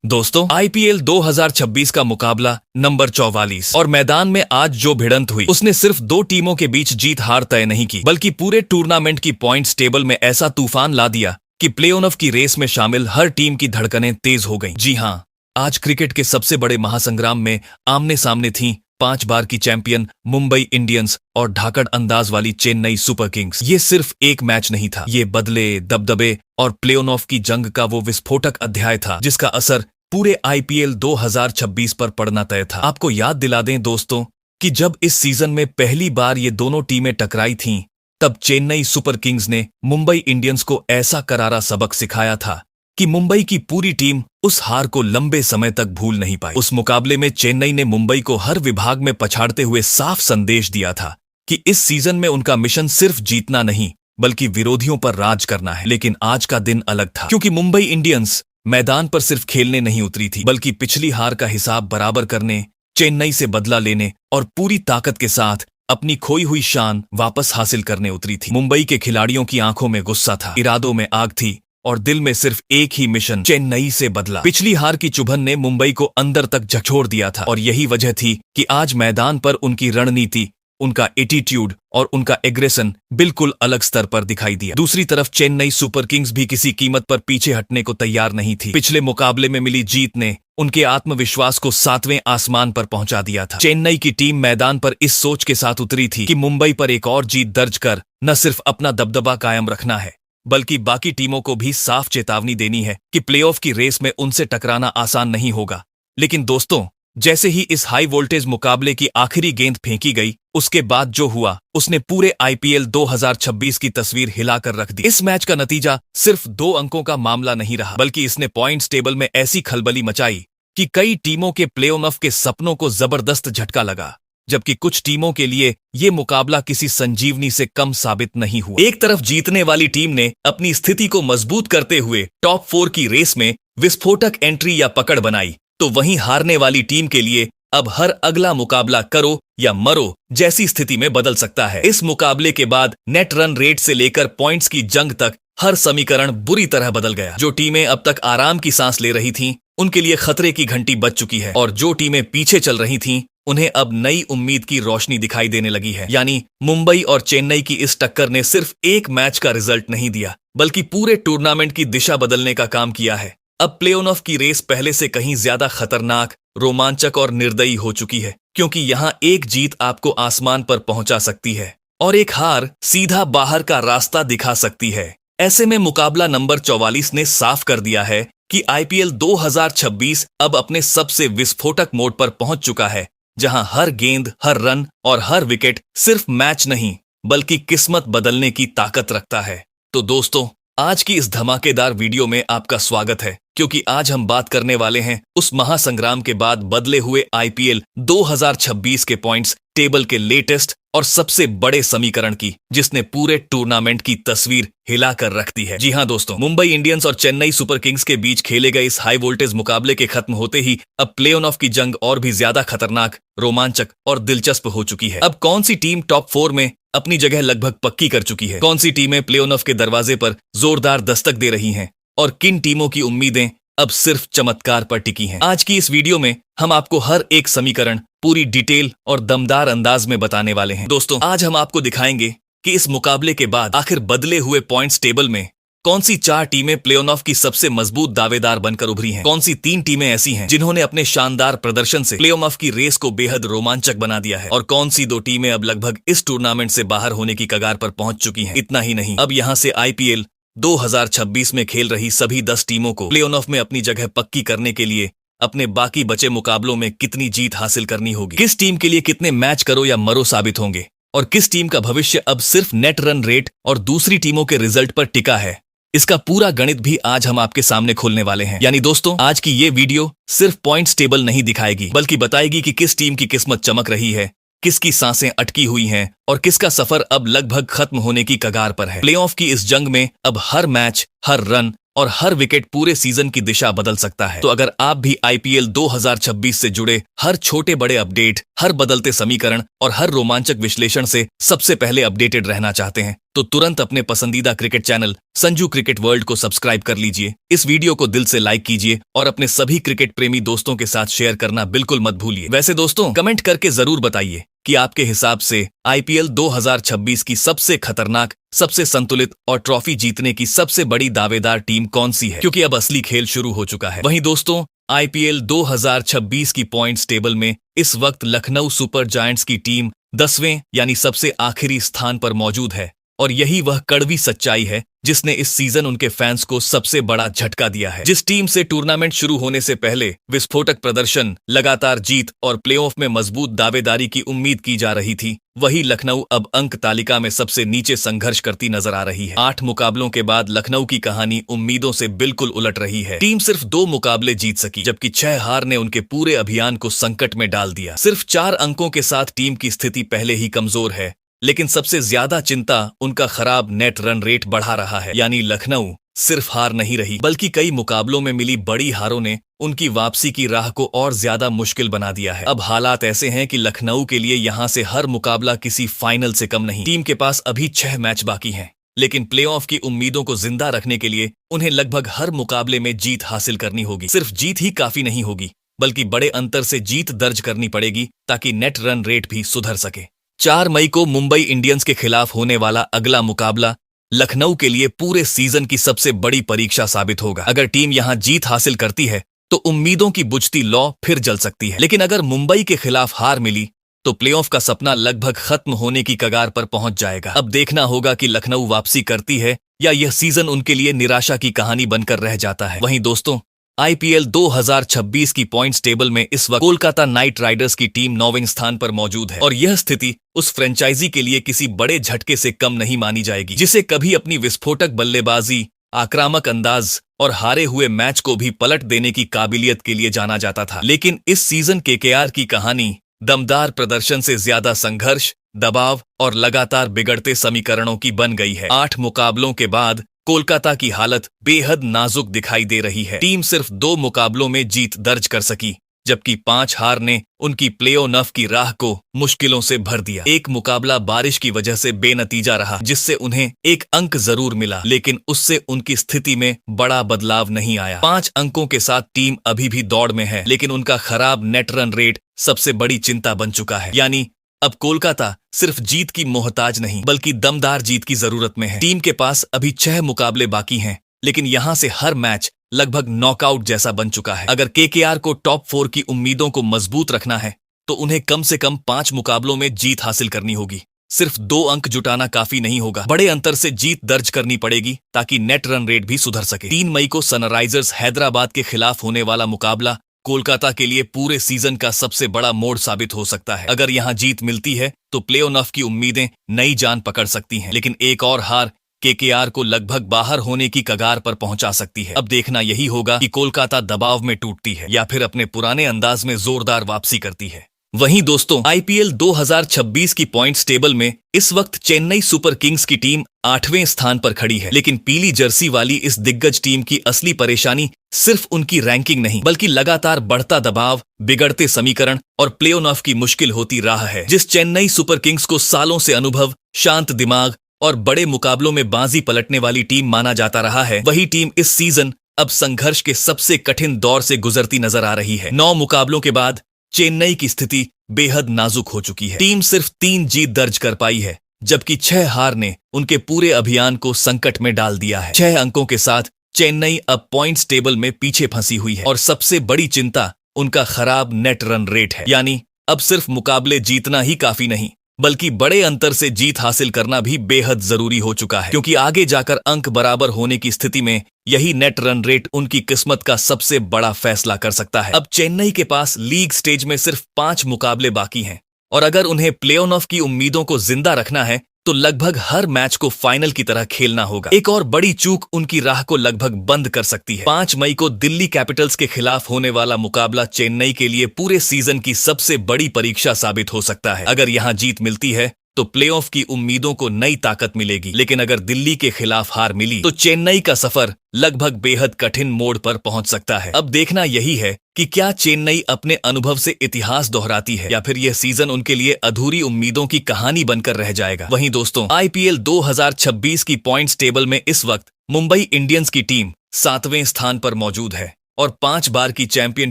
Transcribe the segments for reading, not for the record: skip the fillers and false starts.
दोस्तों, आईपीएल 2026 का मुकाबला नंबर 44 और मैदान में आज जो भिड़ंत हुई उसने सिर्फ दो टीमों के बीच जीत हार तय नहीं की, बल्कि पूरे टूर्नामेंट की पॉइंट्स टेबल में ऐसा तूफान ला दिया कि प्ले ऑफ की रेस में शामिल हर टीम की धड़कनें तेज हो गईं। जी हां, आज क्रिकेट के सबसे बड़े महासंग्राम में आमने सामने थीं 5 बार की चैंपियन मुंबई इंडियंस और धाकड़ अंदाज वाली चेन्नई सुपर किंग्स। ये सिर्फ एक मैच नहीं था, ये बदले, दबदबे और प्ले ऑफ की जंग का वो विस्फोटक अध्याय था जिसका असर पूरे आईपीएल 2026 पर पड़ना तय था। आपको याद दिला दें दोस्तों कि जब इस सीजन में पहली बार ये दोनों टीमें टकराई थीं, तब चेन्नई सुपर किंग्स ने मुंबई इंडियंस को ऐसा करारा सबक सिखाया था कि मुंबई की पूरी टीम उस हार को लंबे समय तक भूल नहीं पाई। उस मुकाबले में चेन्नई ने मुंबई को हर विभाग में पछाड़ते हुए साफ संदेश दिया था कि इस सीजन में उनका मिशन सिर्फ जीतना नहीं बल्कि विरोधियों पर राज करना है। लेकिन आज का दिन अलग था, क्योंकि मुंबई इंडियंस मैदान पर सिर्फ खेलने नहीं उतरी थी, बल्कि पिछली हार का हिसाब बराबर करने, चेन्नई से बदला लेने और पूरी ताकत के साथ अपनी खोई हुई शान वापस हासिल करने उतरी थी। मुंबई के खिलाड़ियों की आंखों में गुस्सा था, इरादों में आग थी और दिल में सिर्फ एक ही मिशन, चेन्नई से बदला। पिछली हार की चुभन ने मुंबई को अंदर तक झकझोर दिया था और यही वजह थी कि आज मैदान पर उनकी रणनीति, उनका एटीट्यूड और उनका एग्रेशन बिल्कुल अलग स्तर पर दिखाई दिया। दूसरी तरफ चेन्नई सुपर किंग्स भी किसी कीमत पर पीछे हटने को तैयार नहीं थी। पिछले मुकाबले में मिली जीत ने उनके आत्मविश्वास को 7वें आसमान पर पहुंचा दिया था। चेन्नई की टीम मैदान पर इस सोच के साथ उतरी थी कि मुंबई पर एक और जीत दर्ज कर न सिर्फ अपना दबदबा कायम रखना है, बल्कि बाकी टीमों को भी साफ चेतावनी देनी है कि प्लेऑफ की रेस में उनसे टकराना आसान नहीं होगा। लेकिन दोस्तों, जैसे ही इस हाई वोल्टेज मुकाबले की आखिरी गेंद फेंकी गई, उसके बाद जो हुआ उसने पूरे आईपीएल 2026 की तस्वीर हिलाकर रख दी। इस मैच का नतीजा सिर्फ 2 अंकों का मामला नहीं रहा, बल्कि इसने पॉइंट्स टेबल में ऐसी खलबली मचाई कि कई टीमों के प्ले ऑफ के सपनों को जबरदस्त झटका लगा, जबकि कुछ टीमों के लिए ये मुकाबला किसी संजीवनी से कम साबित नहीं हुआ। एक तरफ जीतने वाली टीम ने अपनी स्थिति को मजबूत करते हुए टॉप 4 की रेस में विस्फोटक एंट्री या पकड़ बनाई, तो वहीं हारने वाली टीम के लिए अब हर अगला मुकाबला करो या मरो जैसी स्थिति में बदल सकता है। इस मुकाबले के बाद नेट रन रेट से लेकर पॉइंट्स की जंग तक हर समीकरण बुरी तरह बदल गया। जो टीमें अब तक आराम की सांस ले रही थीं, उनके लिए खतरे की घंटी बज चुकी है, और जो टीमें पीछे चल रही थीं, उन्हें अब नई उम्मीद की रोशनी दिखाई देने लगी है। यानी मुंबई और चेन्नई की इस टक्कर ने सिर्फ एक मैच का रिजल्ट नहीं दिया, बल्कि पूरे टूर्नामेंट की दिशा बदलने का काम किया है। अब प्ले ऑफ की रेस पहले से कहीं ज्यादा खतरनाक, रोमांचक और निर्दयी हो चुकी है, क्योंकि यहां एक जीत आपको आसमान पर पहुंचा सकती है और एक हार सीधा बाहर का रास्ता दिखा सकती है। ऐसे में मुकाबला नंबर 44 ने साफ कर दिया है कि आईपीएल 2026 अब अपने सबसे विस्फोटक मोड पर पहुंच चुका है, जहां हर गेंद, हर रन और हर विकेट सिर्फ मैच नहीं बल्कि किस्मत बदलने की ताकत रखता है। तो दोस्तों, आज की इस धमाकेदार वीडियो में आपका स्वागत है, क्योंकि आज हम बात करने वाले हैं उस महासंग्राम के बाद बदले हुए आईपीएल 2026 के पॉइंट्स टेबल के लेटेस्ट और सबसे बड़े समीकरण की, जिसने पूरे टूर्नामेंट की तस्वीर हिलाकर रख दी है। जी हां दोस्तों, मुंबई इंडियंस और चेन्नई सुपर किंग्स के बीच खेले गए इस हाई वोल्टेज मुकाबले के खत्म होते ही अब प्ले ऑफ की जंग और भी ज्यादा खतरनाक, रोमांचक और दिलचस्प हो चुकी है। अब कौन सी टीम टॉप 4 में अपनी जगह लगभग पक्की कर चुकी है, कौन सी टीमें प्ले ऑफ के दरवाजे पर जोरदार दस्तक दे रही हैं और किन टीमों की उम्मीदें अब सिर्फ चमत्कार पर टिकी हैं। आज की इस वीडियो में हम आपको हर एक समीकरण पूरी डिटेल और दमदार अंदाज में बताने वाले हैं। दोस्तों, आज हम आपको दिखाएंगे कि इस मुकाबले के बाद आखिर बदले हुए पॉइंट्स टेबल में कौन सी 4 टीमें प्ले ऑफ की सबसे मजबूत दावेदार बनकर उभरी हैं, कौन सी 3 टीमें ऐसी हैं जिन्होंने अपने शानदार प्रदर्शन से प्ले ऑफ की रेस को बेहद रोमांचक बना दिया है, और कौन सी 2 टीमें अब लगभग इस टूर्नामेंट से बाहर होने की कगार पर पहुंच चुकी हैं। इतना ही नहीं, अब यहां से आईपीएल 2026 में खेल रही सभी 10 टीमों को प्ले ऑफ में अपनी जगह पक्की करने के लिए अपने बाकी बचे मुकाबलों में कितनी जीत हासिल करनी होगी, किस टीम के लिए कितने मैच करो या मरो साबित होंगे, और किस टीम का भविष्य अब सिर्फ नेट रन रेट और दूसरी टीमों के रिजल्ट पर टिका है, इसका पूरा गणित भी आज हम आपके सामने खोलने वाले हैं। यानी दोस्तों, आज की ये वीडियो सिर्फ पॉइंट्स टेबल नहीं दिखाएगी, बल्कि बताएगी कि किस टीम की किस्मत चमक रही है, किसकी सांसें अटकी हुई हैं और किसका सफर अब लगभग खत्म होने की कगार पर है। प्लेऑफ की इस जंग में अब हर मैच, हर रन और हर विकेट पूरे सीजन की दिशा बदल सकता है। तो अगर आप भी आईपीएल 2026 से जुड़े हर छोटे बड़े अपडेट, हर बदलते समीकरण और हर रोमांचक विश्लेषण से सबसे पहले अपडेटेड रहना चाहते हैं तो तुरंत अपने पसंदीदा cricket channel Sanju cricket world को सब्सक्राइब कर लीजिए। इस वीडियो को दिल से लाइक कीजिए और अपने सभी क्रिकेट प्रेमी दोस्तों के साथ शेयर करना बिल्कुल मत भूलिए। वैसे दोस्तों, कमेंट करके जरूर बताइए कि आपके हिसाब से आईपीएल 2026 की सबसे खतरनाक, सबसे संतुलित और ट्रॉफी जीतने की सबसे बड़ी दावेदार टीम कौन सी है, क्योंकि अब असली खेल शुरू हो चुका है। वहीं दोस्तों, आईपीएल 2026 की पॉइंट्स टेबल में इस वक्त लखनऊ सुपर जायंट्स की टीम 10वें यानी सबसे आखिरी स्थान पर मौजूद है और यही वह कड़वी सच्चाई है जिसने इस सीजन उनके फैंस को सबसे बड़ा झटका दिया है। जिस टीम से टूर्नामेंट शुरू होने से पहले विस्फोटक प्रदर्शन, लगातार जीत और प्लेऑफ में मजबूत दावेदारी की उम्मीद की जा रही थी, वही लखनऊ अब अंक तालिका में सबसे नीचे संघर्ष करती नजर आ रही है। 8 मुकाबलों के बाद लखनऊ की कहानी उम्मीदों से बिल्कुल उलट रही है। टीम सिर्फ 2 मुकाबले जीत सकी, जबकि 6 हार ने उनके पूरे अभियान को संकट में डाल दिया। सिर्फ 4 अंकों के साथ टीम की स्थिति पहले ही कमजोर है, लेकिन सबसे ज्यादा चिंता उनका खराब नेट रन रेट बढ़ा रहा है। यानी लखनऊ सिर्फ हार नहीं रही, बल्कि कई मुकाबलों में मिली बड़ी हारों ने उनकी वापसी की राह को और ज्यादा मुश्किल बना दिया है। अब हालात ऐसे हैं कि लखनऊ के लिए यहां से हर मुकाबला किसी फाइनल से कम नहीं। टीम के पास अभी 6 मैच बाकी हैं, लेकिन प्लेऑफ की उम्मीदों को जिंदा रखने के लिए उन्हें लगभग हर मुकाबले में जीत हासिल करनी होगी। सिर्फ जीत ही काफी नहीं होगी, बल्कि बड़े अंतर से जीत दर्ज करनी पड़ेगी ताकि नेट रन रेट भी सुधर सके। 4 मई को मुंबई इंडियंस के खिलाफ होने वाला अगला मुकाबला लखनऊ के लिए पूरे सीजन की सबसे बड़ी परीक्षा साबित होगा। अगर टीम यहां जीत हासिल करती है तो उम्मीदों की बुझती लौ फिर जल सकती है, लेकिन अगर मुंबई के खिलाफ हार मिली तो प्लेऑफ का सपना लगभग खत्म होने की कगार पर पहुंच जाएगा। अब देखना होगा कि लखनऊ वापसी करती है या यह सीजन उनके लिए निराशा की कहानी बनकर रह जाता है। वहीं दोस्तों, आईपीएल 2026 की पॉइंट्स टेबल में इस वक्त कोलकाता नाइट राइडर्स की टीम 9वें स्थान पर मौजूद है और यह स्थिति उस फ्रेंचाइजी के लिए किसी बड़े झटके से कम नहीं मानी जाएगी, जिसे कभी अपनी विस्फोटक बल्लेबाजी, आक्रामक अंदाज और हारे हुए मैच को भी पलट देने की काबिलियत के लिए जाना जाता था। लेकिन इस सीजन केकेआर की कहानी दमदार प्रदर्शन से ज्यादा संघर्ष, दबाव और लगातार बिगड़ते समीकरणों की बन गई है। 8 मुकाबलों के बाद कोलकाता की हालत बेहद नाजुक दिखाई दे रही है। टीम सिर्फ 2 मुकाबलों में जीत दर्ज कर सकी, जबकि 5 हार ने उनकी प्लेऑफ की राह को मुश्किलों से भर दिया। एक मुकाबला बारिश की वजह से बेनतीजा रहा, जिससे उन्हें 1 अंक जरूर मिला, लेकिन उससे उनकी स्थिति में बड़ा बदलाव नहीं आया। 5 अंकों के साथ टीम अभी भी दौड़ में है, लेकिन उनका खराब नेट रन रेट सबसे बड़ी चिंता बन चुका है। यानी अब कोलकाता सिर्फ जीत की मोहताज नहीं, बल्कि दमदार जीत की जरूरत में है। टीम के पास अभी 6 मुकाबले बाकी हैं, लेकिन यहां से हर मैच लगभग नॉकआउट जैसा बन चुका है। अगर केकेआर को टॉप 4 की उम्मीदों को मजबूत रखना है तो उन्हें कम से कम 5 मुकाबलों में जीत हासिल करनी होगी। सिर्फ 2 अंक जुटाना काफी नहीं होगा, बड़े अंतर से जीत दर्ज करनी पड़ेगी ताकि नेट रन रेट भी सुधर सके। 3 मई को सनराइजर्स हैदराबाद के खिलाफ होने वाला मुकाबला कोलकाता के लिए पूरे सीजन का सबसे बड़ा मोड़ साबित हो सकता है। अगर यहां जीत मिलती है तो प्लेऑफ की उम्मीदें नई जान पकड़ सकती हैं, लेकिन एक और हार केकेआर को लगभग बाहर होने की कगार पर पहुंचा सकती है। अब देखना यही होगा कि कोलकाता दबाव में टूटती है या फिर अपने पुराने अंदाज में जोरदार वापसी करती है। वहीं दोस्तों, आईपीएल 2026 की पॉइंट्स टेबल में इस वक्त चेन्नई सुपर किंग्स की टीम 8वें स्थान पर खड़ी है, लेकिन पीली जर्सी वाली इस दिग्गज टीम की असली परेशानी सिर्फ उनकी रैंकिंग नहीं, बल्कि लगातार बढ़ता दबाव, बिगड़ते समीकरण और प्लेऑफ की मुश्किल होती राह है। जिस चेन्नई सुपर किंग्स को सालों से अनुभव, शांत दिमाग और बड़े मुकाबलों में बाजी पलटने वाली टीम माना जाता रहा है, वही टीम इस सीजन अब संघर्ष के सबसे कठिन दौर से गुजरती नजर आ रही है। 9 मुकाबलों के बाद चेन्नई की स्थिति बेहद नाजुक हो चुकी है। टीम सिर्फ 3 जीत दर्ज कर पाई है, जबकि 6 हार ने उनके पूरे अभियान को संकट में डाल दिया है। 6 अंकों के साथ चेन्नई अब पॉइंट्स टेबल में पीछे फंसी हुई है और सबसे बड़ी चिंता उनका खराब नेट रन रेट है। यानी अब सिर्फ मुकाबले जीतना ही काफी नहीं, बल्कि बड़े अंतर से जीत हासिल करना भी बेहद जरूरी हो चुका है, क्योंकि आगे जाकर अंक बराबर होने की स्थिति में यही नेट रन रेट उनकी किस्मत का सबसे बड़ा फैसला कर सकता है। अब चेन्नई के पास लीग स्टेज में सिर्फ 5 मुकाबले बाकी हैं और अगर उन्हें प्लेऑफ की उम्मीदों को जिंदा रखना है तो लगभग हर मैच को फाइनल की तरह खेलना होगा। एक और बड़ी चूक उनकी राह को लगभग बंद कर सकती है। 5 मई को दिल्ली कैपिटल्स के खिलाफ होने वाला मुकाबला चेन्नई के लिए पूरे सीजन की सबसे बड़ी परीक्षा साबित हो सकता है। अगर यहां जीत मिलती है तो प्लेऑफ की उम्मीदों को नई ताकत मिलेगी। लेकिन अगर दिल्ली के खिलाफ हार मिली तो चेन्नई का सफर लगभग बेहद कठिन मोड़ पर पहुंच सकता है। अब देखना यही है कि क्या चेन्नई अपने अनुभव से इतिहास दोहराती है या फिर यह सीजन उनके लिए अधूरी उम्मीदों की कहानी बनकर रह जाएगा। वहीं दोस्तों, आईपीएल 2026 की पॉइंट्स टेबल में इस वक्त मुंबई इंडियंस की टीम 7वें स्थान पर मौजूद है और 5 बार की चैंपियन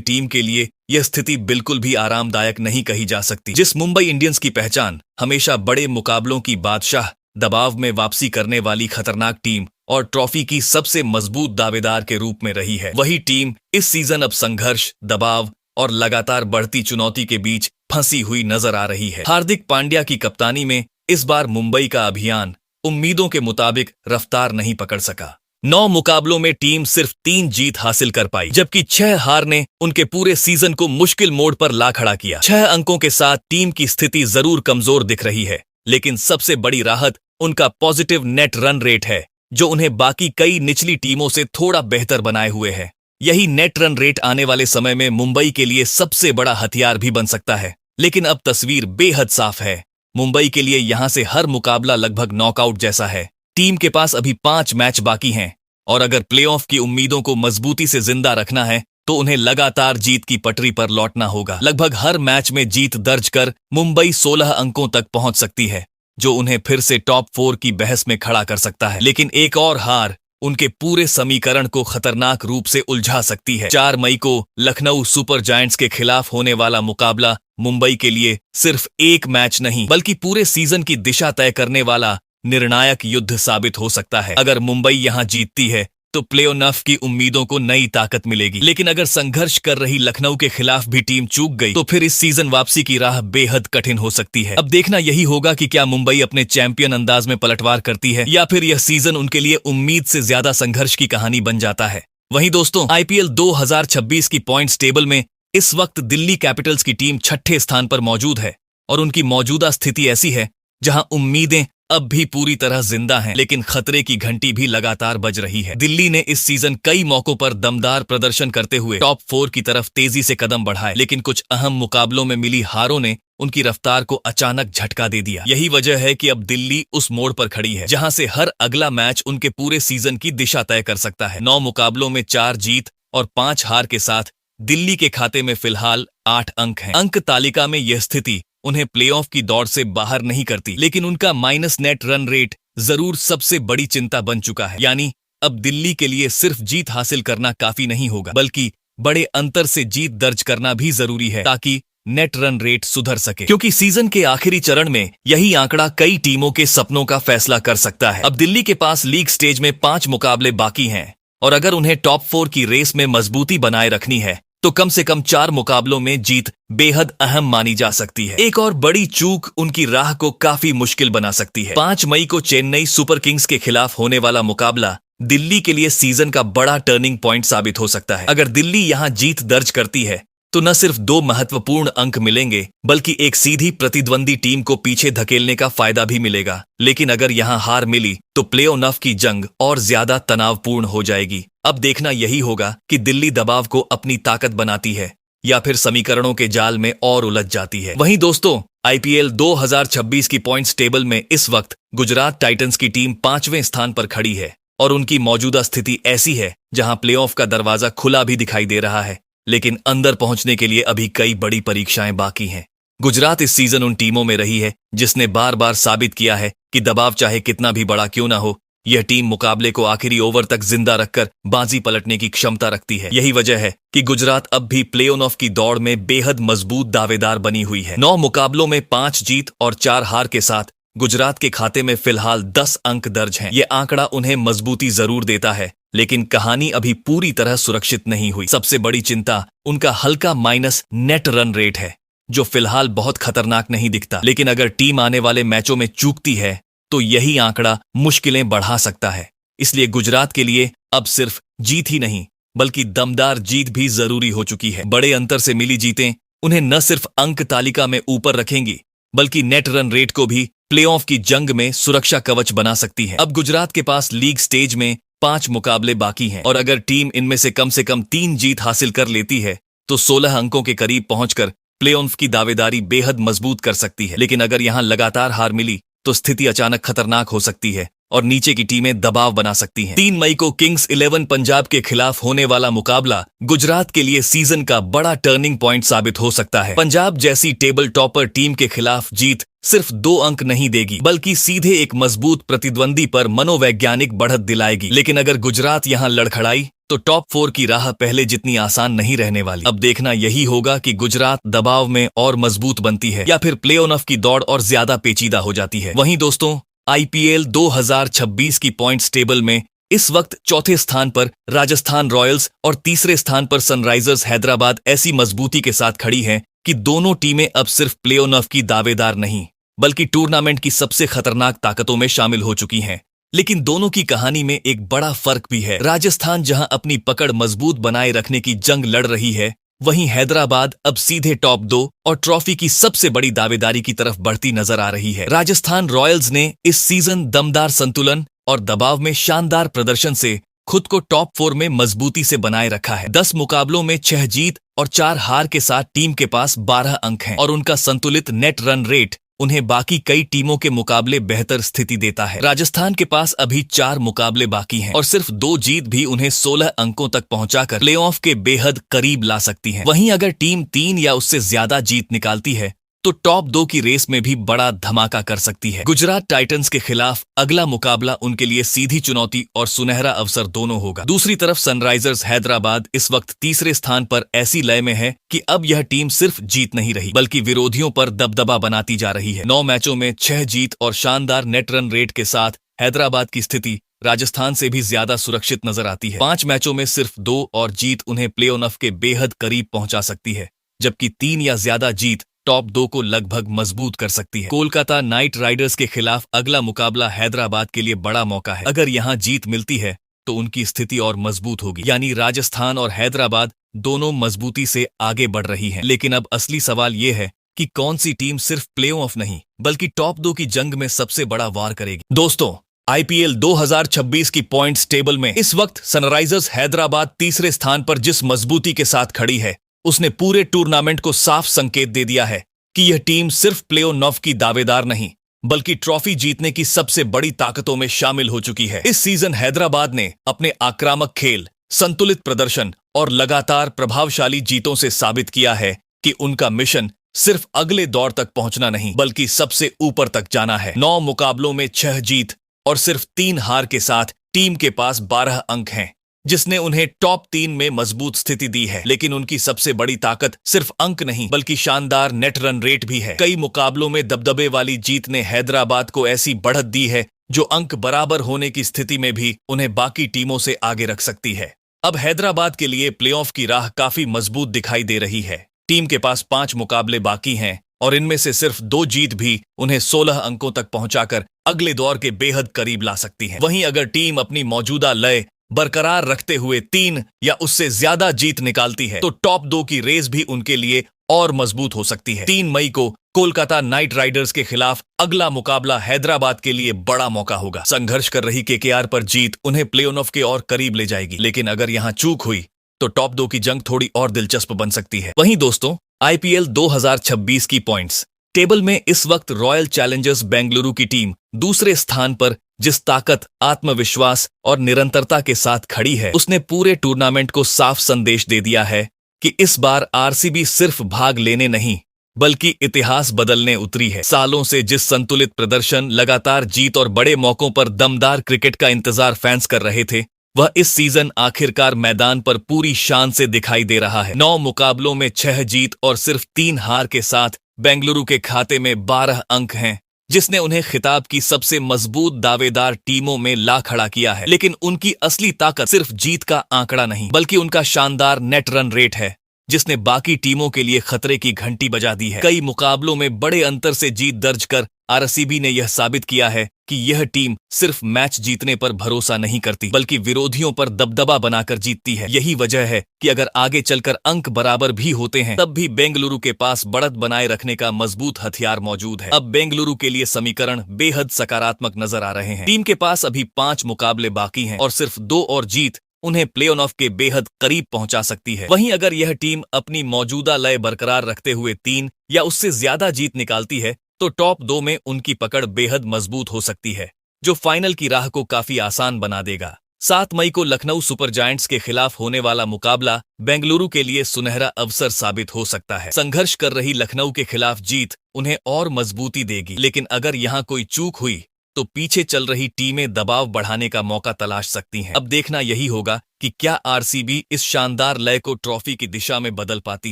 टीम के लिए यह स्थिति बिल्कुल भी आरामदायक नहीं कही जा सकती। जिस मुंबई इंडियंस की पहचान हमेशा बड़े मुकाबलों की बादशाह, दबाव में वापसी करने वाली खतरनाक टीम और ट्रॉफी की सबसे मजबूत दावेदार के रूप में रही है, वही टीम इस सीजन अब संघर्ष, दबाव और लगातार बढ़ती चुनौती के बीच फंसी हुई नजर आ रही है। हार्दिक पांड्या की कप्तानी में इस बार मुंबई का अभियान उम्मीदों के मुताबिक रफ्तार नहीं पकड़ सका। 9 मुकाबलों में टीम सिर्फ 3 जीत हासिल कर पाई, जबकि 6 हार ने उनके पूरे सीजन को मुश्किल मोड़ पर ला खड़ा किया। 6 अंकों के साथ टीम की स्थिति जरूर कमजोर दिख रही है, लेकिन सबसे बड़ी राहत उनका पॉजिटिव नेट रन रेट है, जो उन्हें बाकी कई निचली टीमों से थोड़ा बेहतर बनाए हुए है। यही नेट रन रेट आने वाले समय में मुंबई के लिए सबसे बड़ा हथियार भी बन सकता है। लेकिन अब तस्वीर बेहद साफ है। मुंबई के लिए यहां से हर मुकाबला लगभग नॉकआउट जैसा है। टीम के पास अभी 5 मैच बाकी हैं और अगर प्लेऑफ की उम्मीदों को मजबूती से जिंदा रखना है तो उन्हें लगातार जीत की पटरी पर लौटना होगा। लगभग हर मैच में जीत दर्ज कर मुंबई 16 अंकों तक पहुंच सकती है, जो उन्हें फिर से टॉप 4 की बहस में खड़ा कर सकता है। लेकिन एक और हार उनके पूरे समीकरण को खतरनाक रूप से उलझा सकती है। 4 मई को लखनऊ सुपर जायंट्स के खिलाफ होने वाला मुकाबला मुंबई के लिए सिर्फ एक मैच नहीं बल्कि पूरे सीजन की दिशा तय करने वाला निर्णायक युद्ध साबित हो सकता है। अगर मुंबई यहां जीतती है तो प्लेऑफ की उम्मीदों को नई ताकत मिलेगी, लेकिन अगर संघर्ष कर रही लखनऊ के खिलाफ भी टीम चूक गई तो फिर इस सीजन वापसी की राह बेहद कठिन हो सकती है। अब देखना यही होगा कि क्या मुंबई अपने चैंपियन अंदाज में पलटवार करती है या फिर यह सीजन उनके लिए उम्मीद से ज्यादा संघर्ष की कहानी बन जाता है। वहीं दोस्तों, आईपीएल 2026 की पॉइंट्स टेबल में इस वक्त दिल्ली कैपिटल्स की टीम 6ठे स्थान पर मौजूद है और उनकी मौजूदा स्थिति ऐसी है जहां उम्मीदें अब भी पूरी तरह जिंदा हैं, लेकिन खतरे की घंटी भी लगातार बज रही है। दिल्ली ने इस सीजन कई मौकों पर दमदार प्रदर्शन करते हुए टॉप 4 की तरफ तेजी से कदम बढ़ाए, लेकिन कुछ अहम मुकाबलों में मिली हारों ने उनकी रफ्तार को अचानक झटका दे दिया। यही वजह है कि अब दिल्ली उस मोड़ पर खड़ी है जहां से हर अगला मैच उनके पूरे सीजन की दिशा तय कर सकता है। 9 मुकाबलों में 4 जीत और 5 हार के साथ दिल्ली के खाते में फिलहाल 8 अंक हैं। अंक तालिका में यह स्थिति उन्हें प्लेऑफ की दौड़ से बाहर नहीं करती, लेकिन उनका माइनस नेट रन रेट जरूर सबसे बड़ी चिंता बन चुका है। यानी अब दिल्ली के लिए सिर्फ जीत हासिल करना काफी नहीं होगा, बल्कि बड़े अंतर से जीत दर्ज करना भी जरूरी है ताकि नेट रन रेट सुधर सके, क्योंकि सीजन के आखिरी चरण में यही आंकड़ा कई टीमों के सपनों का फैसला कर सकता है। अब दिल्ली के पास लीग स्टेज में 5 मुकाबले बाकी हैं और अगर उन्हें टॉप 4 की रेस में मजबूती बनाए रखनी है तो कम से कम 4 मुकाबलों में जीत बेहद अहम मानी जा सकती है। एक और बड़ी चूक उनकी राह को काफी मुश्किल बना सकती है। 5 मई को चेन्नई सुपर किंग्स के खिलाफ होने वाला मुकाबला दिल्ली के लिए सीजन का बड़ा टर्निंग पॉइंट साबित हो सकता है। अगर दिल्ली यहां जीत दर्ज करती है तो न सिर्फ 2 महत्वपूर्ण अंक मिलेंगे बल्कि एक सीधी प्रतिद्वंदी टीम को पीछे धकेलने का फायदा भी मिलेगा। लेकिन अगर यहां हार मिली तो प्लेऑफ की जंग और ज्यादा तनावपूर्ण हो जाएगी। अब देखना यही होगा कि दिल्ली दबाव को अपनी ताकत बनाती है या फिर समीकरणों के जाल में और उलझ जाती है। वहीं दोस्तों, आईपीएल 2026 की पॉइंट्स टेबल में इस वक्त गुजरात टाइटंस की टीम 5वें स्थान पर खड़ी है और उनकी मौजूदा स्थिति ऐसी है जहां प्लेऑफ का दरवाजा खुला भी दिखाई दे रहा है, लेकिन अंदर पहुंचने के लिए अभी कई बड़ी परीक्षाएं बाकी हैं। गुजरात इस सीजन उन टीमों में रही है जिसने बार बार साबित किया है कि दबाव चाहे कितना भी बड़ा क्यों ना हो, यह टीम मुकाबले को आखिरी ओवर तक जिंदा रखकर बाजी पलटने की क्षमता रखती है। यही वजह है कि गुजरात अब भी प्लेऑफ की दौड़ में बेहद मजबूत दावेदार बनी हुई है। 9 मुकाबलों में 5 जीत और 4 हार के साथ गुजरात के खाते में फिलहाल 10 अंक दर्ज हैं। ये आंकड़ा उन्हें मजबूती जरूर देता है, लेकिन कहानी अभी पूरी तरह सुरक्षित नहीं हुई। सबसे बड़ी चिंता उनका हल्का माइनस नेट रन रेट है, जो फिलहाल बहुत खतरनाक नहीं दिखता, लेकिन अगर टीम आने वाले मैचों में चूकती है तो यही आंकड़ा मुश्किलें बढ़ा सकता है। इसलिए गुजरात के लिए अब सिर्फ जीत ही नहीं बल्कि दमदार जीत भी जरूरी हो चुकी है। बड़े अंतर से मिली जीतें उन्हें न सिर्फ अंक तालिका में ऊपर रखेंगी बल्कि नेट रन रेट को भी प्लेऑफ की जंग में सुरक्षा कवच बना सकती है। अब गुजरात के पास लीग स्टेज में 5 मुकाबले बाकी हैं और अगर टीम इनमें से कम 3 जीत हासिल कर लेती है तो 16 अंकों के करीब पहुंचकर प्लेऑफ की दावेदारी बेहद मजबूत कर सकती है। लेकिन अगर यहां लगातार हार मिली तो स्थिति अचानक खतरनाक हो सकती है और नीचे की टीमें दबाव बना सकती हैं। 3 मई को किंग्स 11 पंजाब के खिलाफ होने वाला मुकाबला गुजरात के लिए सीजन का बड़ा टर्निंग पॉइंट साबित हो सकता है। पंजाब जैसी टेबल टॉपर टीम के खिलाफ जीत सिर्फ 2 अंक नहीं देगी, बल्कि सीधे एक मजबूत प्रतिद्वंदी पर मनोवैज्ञानिक बढ़त दिलाएगी। लेकिन अगर गुजरात यहां लड़खड़ाई तो टॉप 4 की राह पहले जितनी आसान नहीं रहने वाली। अब देखना यही होगा कि गुजरात दबाव में और मजबूत बनती है या फिर प्ले ऑफ की दौड़ और ज्यादा पेचीदा हो जाती है। वहीं दोस्तों, आईपीएल 2026 की पॉइंट्स टेबल में इस वक्त चौथे स्थान पर राजस्थान रॉयल्स और तीसरे स्थान पर सनराइजर्स हैदराबाद ऐसी मजबूती के साथ खड़ी हैं कि दोनों टीमें अब सिर्फ प्ले ऑफ की दावेदार नहीं बल्कि टूर्नामेंट की सबसे खतरनाक ताकतों में शामिल हो चुकी हैं। लेकिन दोनों की कहानी में एक बड़ा फर्क भी है। राजस्थान जहां अपनी पकड़ मजबूत बनाए रखने की जंग लड़ रही है, वहीं हैदराबाद अब सीधे टॉप 2 और ट्रॉफी की सबसे बड़ी दावेदारी की तरफ बढ़ती नजर आ रही है। राजस्थान रॉयल्स ने इस सीजन दमदार संतुलन और दबाव में शानदार प्रदर्शन से खुद को टॉप 4 में मजबूती से बनाए रखा है। 10 मुकाबलों में 6 जीत और 4 हार के साथ टीम के पास 12 अंक हैं और उनका संतुलित नेट रन रेट उन्हें बाकी कई टीमों के मुकाबले बेहतर स्थिति देता है। राजस्थान के पास अभी 4 मुकाबले बाकी हैं और सिर्फ 2 जीत भी उन्हें 16 अंकों तक पहुंचाकर प्लेऑफ के बेहद करीब ला सकती है। वहीं अगर टीम 3 या उससे ज्यादा जीत निकालती है तो टॉप 2 की रेस में भी बड़ा धमाका कर सकती है। गुजरात टाइटंस के खिलाफ अगला मुकाबला उनके लिए सीधी चुनौती और सुनहरा अवसर दोनों होगा। दूसरी तरफ सनराइजर्स हैदराबाद इस वक्त तीसरे स्थान पर ऐसी लय में है कि अब यह टीम सिर्फ जीत नहीं रही बल्कि विरोधियों पर दबदबा बनाती जा रही है। 9 मैचों में 6 जीत और शानदार नेट रन रेट के साथ हैदराबाद की स्थिति राजस्थान से भी ज्यादा सुरक्षित नजर आती है। 5 मैचों में सिर्फ 2 और जीत उन्हें प्ले ऑफ के बेहद करीब पहुंचा सकती है, जबकि 3 या ज्यादा जीत टॉप 2 को लगभग मजबूत कर सकती है। कोलकाता नाइट राइडर्स के खिलाफ अगला मुकाबला हैदराबाद के लिए बड़ा मौका है। अगर यहां जीत मिलती है तो उनकी स्थिति और मजबूत होगी, यानी राजस्थान और हैदराबाद दोनों मजबूती से आगे बढ़ रही हैं। लेकिन अब असली सवाल यह है कि कौन सी टीम सिर्फ प्ले ऑफ नहीं बल्कि टॉप 2 की जंग में सबसे बड़ा वार करेगी। दोस्तों, आईपीएल 2026 की पॉइंट्स टेबल में इस वक्त सनराइजर्स हैदराबाद तीसरे स्थान पर जिस मजबूती के साथ खड़ी है, उसने पूरे टूर्नामेंट को साफ संकेत दे दिया है कि यह टीम सिर्फ प्ले ऑफ की दावेदार नहीं बल्कि ट्रॉफी जीतने की सबसे बड़ी ताकतों में शामिल हो चुकी है। इस सीजन हैदराबाद ने अपने आक्रामक खेल, संतुलित प्रदर्शन और लगातार प्रभावशाली जीतों से साबित किया है कि उनका मिशन सिर्फ अगले दौर तक पहुंचना नहीं बल्कि सबसे ऊपर तक जाना है। 9 मुकाबलों में 6 जीत और सिर्फ 3 हार के साथ टीम के पास 12 अंक हैं, जिसने उन्हें टॉप 3 में मजबूत स्थिति दी है। लेकिन उनकी सबसे बड़ी ताकत सिर्फ अंक नहीं बल्कि शानदार नेट रन रेट भी है। कई मुकाबलों में दबदबे वाली जीत ने हैदराबाद को ऐसी बढ़त दी है जो अंक बराबर होने की स्थिति में भी उन्हें बाकी टीमों से आगे रख सकती है। अब हैदराबाद के लिए प्लेऑफ की राह काफी मजबूत दिखाई दे रही है। टीम के पास 5 मुकाबले बाकी हैं और इनमें से सिर्फ 2 जीत भी उन्हें 16 अंकों तक पहुंचाकर अगले दौर के बेहद करीब ला सकती है। वहीं अगर टीम अपनी मौजूदा लय बरकरार रखते हुए 3 या उससे ज्यादा जीत निकालती है तो टॉप 2 की रेस भी उनके लिए और मजबूत हो सकती है। 3 मई को कोलकाता नाइट राइडर्स के खिलाफ अगला मुकाबला हैदराबाद के लिए बड़ा मौका होगा। संघर्ष कर रही केकेआर पर जीत उन्हें प्ले ऑफ के और करीब ले जाएगी, लेकिन अगर यहां चूक हुई तो टॉप 2 की जंग थोड़ी और दिलचस्प बन सकती है। वहीं दोस्तों, आईपीएल 2026 की पॉइंट्स टेबल में इस वक्त रॉयल चैलेंजर्स बेंगलुरु की टीम दूसरे स्थान पर जिस ताकत, आत्मविश्वास और निरंतरता के साथ खड़ी है, उसने पूरे टूर्नामेंट को साफ संदेश दे दिया है कि इस बार आरसीबी सिर्फ भाग लेने नहीं बल्कि इतिहास बदलने उतरी है। सालों से जिस संतुलित प्रदर्शन, लगातार जीत और बड़े मौकों पर दमदार क्रिकेट का इंतजार फैंस कर रहे थे, वह इस सीजन आखिरकार मैदान पर पूरी शान से दिखाई दे रहा है। 9 मुकाबलों में 6 जीत और सिर्फ 3 हार के साथ बेंगलुरु के खाते में 12 अंक हैं, जिसने उन्हें खिताब की सबसे मजबूत दावेदार टीमों में ला खड़ा किया है। लेकिन उनकी असली ताकत सिर्फ जीत का आंकड़ा नहीं बल्कि उनका शानदार नेट रन रेट है, जिसने बाकी टीमों के लिए खतरे की घंटी बजा दी है। कई मुकाबलों में बड़े अंतर से जीत दर्ज कर आरसीबी ने यह साबित किया है कि यह टीम सिर्फ मैच जीतने पर भरोसा नहीं करती बल्कि विरोधियों पर दबदबा बनाकर जीतती है। यही वजह है कि अगर आगे चलकर अंक बराबर भी होते हैं तब भी बेंगलुरु के पास बढ़त बनाए रखने का मजबूत हथियार मौजूद है। अब बेंगलुरु के लिए समीकरण बेहद सकारात्मक नजर आ रहे हैं। टीम के पास अभी 5 मुकाबले बाकी हैं और सिर्फ 2 और जीत उन्हें प्ले ऑफ के बेहद करीब पहुंचा सकती है। वहीं अगर यह टीम अपनी मौजूदा लय बरकरार रखते हुए 3 या उससे ज्यादा जीत निकालती है तो टॉप 2 में उनकी पकड़ बेहद मजबूत हो सकती है, जो फाइनल की राह को काफी आसान बना देगा। 7 मई को लखनऊ सुपर जायंट्स के खिलाफ होने वाला मुकाबला बेंगलुरु के लिए सुनहरा अवसर साबित हो सकता है। संघर्ष कर रही लखनऊ के खिलाफ जीत उन्हें और मजबूती देगी, लेकिन अगर यहां कोई चूक हुई तो पीछे चल रही टीमें दबाव बढ़ाने का मौका तलाश सकती हैं। अब देखना यही होगा कि क्या आरसीबी इस शानदार लय को ट्रॉफी की दिशा में बदल पाती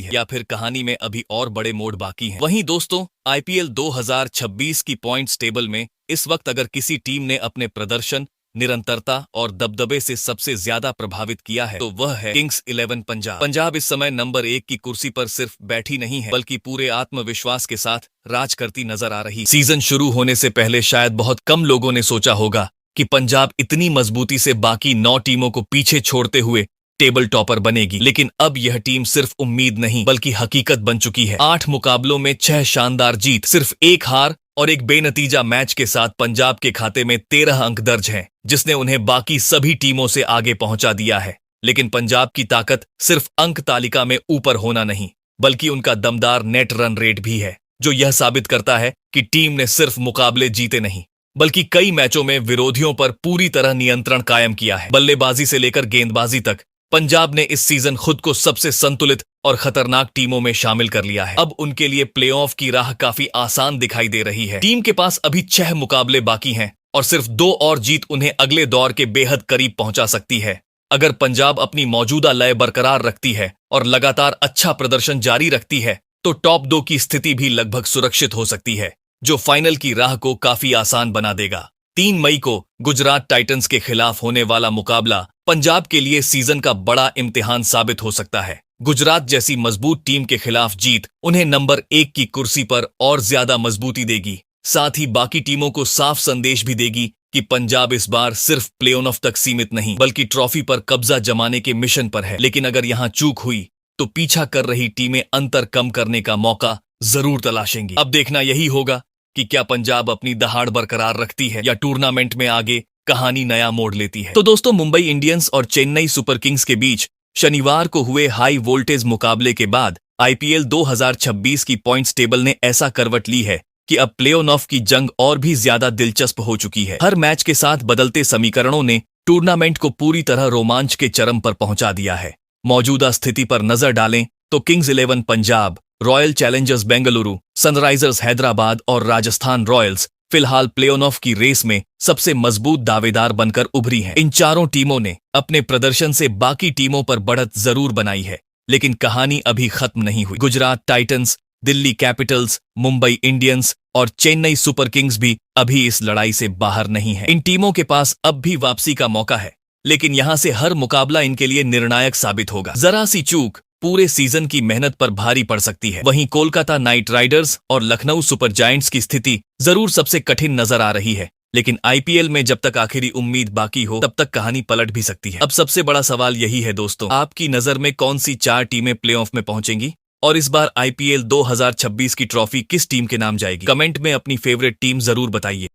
है या फिर कहानी में अभी और बड़े मोड़ बाकी हैं। वहीं दोस्तों, आईपीएल 2026 की पॉइंट्स टेबल में इस वक्त अगर किसी टीम ने अपने प्रदर्शन, निरंतरता और दबदबे से सबसे ज्यादा प्रभावित किया है तो वह है किंग्स 11 पंजाब। पंजाब इस समय नंबर 1 की कुर्सी पर सिर्फ बैठी नहीं है बल्कि पूरे आत्मविश्वास के साथ राज करती नजर आ रही। सीजन शुरू होने से पहले शायद बहुत कम लोगों ने सोचा होगा कि पंजाब इतनी मजबूती से बाकी 9 टीमों को पीछे छोड़ते हुए टेबल टॉपर बनेगी, लेकिन अब यह टीम सिर्फ उम्मीद नहीं बल्कि हकीकत बन चुकी है। 8 मुकाबलों में 6 शानदार जीत, सिर्फ 1 हार और एक बेनतीजा मैच के साथ पंजाब के खाते में 13 अंक दर्ज हैं, जिसने उन्हें बाकी सभी टीमों से आगे पहुंचा दिया है। लेकिन पंजाब की ताकत सिर्फ अंक तालिका में ऊपर होना नहीं बल्कि उनका दमदार नेट रन रेट भी है, जो यह साबित करता है कि टीम ने सिर्फ मुकाबले जीते नहीं बल्कि कई मैचों में विरोधियों पर पूरी तरह नियंत्रण कायम किया है। बल्लेबाजी से लेकर गेंदबाजी तक पंजाब ने इस सीजन खुद को सबसे संतुलित और खतरनाक टीमों में शामिल कर लिया है। अब उनके लिए प्लेऑफ की राह काफी आसान दिखाई दे रही है। टीम के पास अभी 6 मुकाबले बाकी हैं और सिर्फ 2 और जीत उन्हें अगले दौर के बेहद करीब पहुंचा सकती है। अगर पंजाब अपनी मौजूदा लय बरकरार रखती है और लगातार अच्छा प्रदर्शन जारी रखती है तो टॉप 2 की स्थिति भी लगभग सुरक्षित हो सकती है, जो फाइनल की राह को काफी आसान बना देगा। 3 मई को गुजरात टाइटंस के खिलाफ होने वाला मुकाबला पंजाब के लिए सीजन का बड़ा इम्तिहान साबित हो सकता है। गुजरात जैसी मजबूत टीम के खिलाफ जीत उन्हें नंबर 1 की कुर्सी पर और ज्यादा मजबूती देगी, साथ ही बाकी टीमों को साफ संदेश भी देगी कि पंजाब इस बार सिर्फ प्ले ऑफ तक सीमित नहीं बल्कि ट्रॉफी पर कब्जा जमाने के मिशन पर है। लेकिन अगर यहां चूक हुई तो पीछा कर रही टीमें अंतर कम करने का मौका जरूर तलाशेंगी। अब देखना यही होगा कि क्या पंजाब अपनी दहाड़ बरकरार रखती है या टूर्नामेंट में आगे कहानी नया मोड़ लेती है। तो दोस्तों, मुंबई इंडियंस और चेन्नई सुपर किंग्स के बीच शनिवार को हुए हाई वोल्टेज मुकाबले के बाद आईपीएल 2026 की पॉइंट्स टेबल ने ऐसा करवट ली है कि अब प्ले ऑफ की जंग और भी ज्यादा दिलचस्प हो चुकी है। हर मैच के साथ बदलते समीकरणों ने टूर्नामेंट को पूरी तरह रोमांच के चरम पर पहुंचा दिया है। मौजूदा स्थिति पर नजर डालें तो Kings 11 Punjab, royal Challengers Bengaluru, Sunrisers Hyderabad और राजस्थान रॉयल्स फिलहाल प्ले ऑफ की रेस में सबसे मजबूत दावेदार बनकर उभरी हैं। इन चारों टीमों ने अपने प्रदर्शन से बाकी टीमों पर बढ़त जरूर बनाई है, लेकिन कहानी अभी खत्म नहीं हुई। Gujarat Titans, Delhi Capitals, Mumbai Indians और चेन्नई सुपर किंग्स भी अभी इस लड़ाई से बाहर नहीं है। इन टीमों के पास अब भी वापसी का मौका है, लेकिन यहां से हर मुकाबला इनके लिए निर्णायक साबित होगा। जरा सी चूक पूरे सीजन की मेहनत पर भारी पड़ सकती है। वहीं कोलकाता नाइट राइडर्स और लखनऊ सुपर जायंट्स की स्थिति जरूर सबसे कठिन नजर आ रही है, लेकिन आईपीएल में जब तक आखिरी उम्मीद बाकी हो तब तक कहानी पलट भी सकती है। अब सबसे बड़ा सवाल यही है दोस्तों, आपकी नजर में कौन सी 4 टीमें प्लेऑफ में पहुंचेंगी और इस बार आईपीएल 2026 की ट्रॉफी किस टीम के नाम जाएगी? कमेंट में अपनी फेवरेट टीम जरूर बताइए।